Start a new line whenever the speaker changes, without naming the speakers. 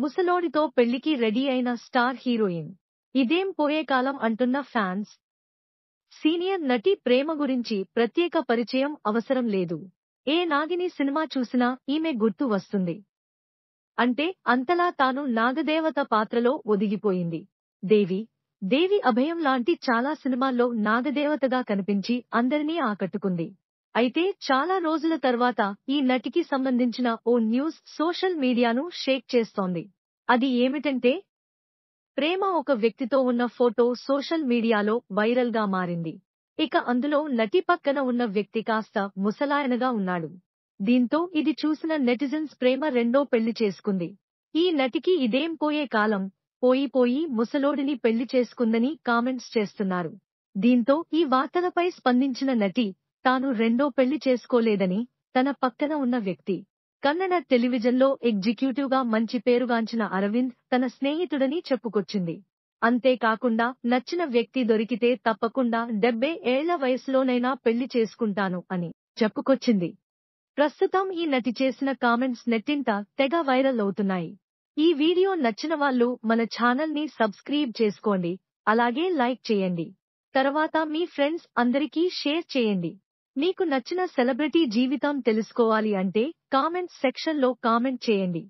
ముసలోడితో పెళ్లికి రెడీ అయిన star heroine. ఇదేం పోయే కాలం అంటున్న ఫ్యాన్స్. సీనియర్ నటి ప్రేమ గురించి ప్రత్యేక పరిచయం అవసరం లేదు. ఏ నాగిని సినిమా చూసినా ఈమె గుర్తు వస్తుంది. అంటే అంతలా తాను నాగదేవత పాత్రలో ఒదిగిపోయింది. దేవి అభయం లాంటి చాలా సినిమాల్లో నాగదేవతగా కనిపించి అందరినీ ఆకట్టుకుంది. అయితే చాలా రోజుల తర్వాత ఈ నటికి సంబంధించిన ఓ న్యూస్ సోషల్ మీడియాను షేక్ చేస్తోంది. అది ఏమిటంటే, ప్రేమ ఒక వ్యక్తితో ఉన్న ఫోటో సోషల్ మీడియాలో వైరల్ గా మారింది. ఇక అందులో నటి పక్కన ఉన్న వ్యక్తి కాస్త ముసలాయనగా ఉన్నాడు. దీంతో ఇది చూసిన నెటిజన్స్ ప్రేమ రెండో పెళ్లి చేసుకుంది. ఈ నటికి ఇదేం పోయే కాలం, పోయి ముసలోడిని పెళ్లి చేసుకుందని కామెంట్స్ చేస్తున్నారు. దీంతో ఈ వార్తలపై స్పందించిన నటి, తాను రెండో పెళ్లి చేసుకోలేదని, తన పక్కన ఉన్న వ్యక్తి కన్నడ టెలివిజన్లో ఎగ్జిక్యూటివ్ గా మంచి పేరుగాంచిన అరవింద్ తన స్నేహితుడని చెప్పుకొచ్చింది. అంతేకాకుండా నచ్చిన వ్యక్తి దొరికితే తప్పకుండా 70 ఏళ్ల వయసులోనైనా పెళ్లి చేసుకుంటాను అని చెప్పుకొచ్చింది. ప్రస్తుతం ఈ నటి చేసిన కామెంట్స్ నెట్టింట తెగ వైరల్ అవుతున్నాయి. ఈ వీడియో నచ్చిన వాళ్ళు మన ఛానల్ ని సబ్స్క్రైబ్ చేసుకోండి, అలాగే లైక్ చేయండి. తర్వాత మీ ఫ్రెండ్స్ అందరికీ షేర్ చేయండి. మీకు నచ్చిన సెలబ్రిటీ జీవితం తెలుసుకోవాలి అంటే కామెంట్స్ సెక్షన్ లో కామెంట్ చేయండి.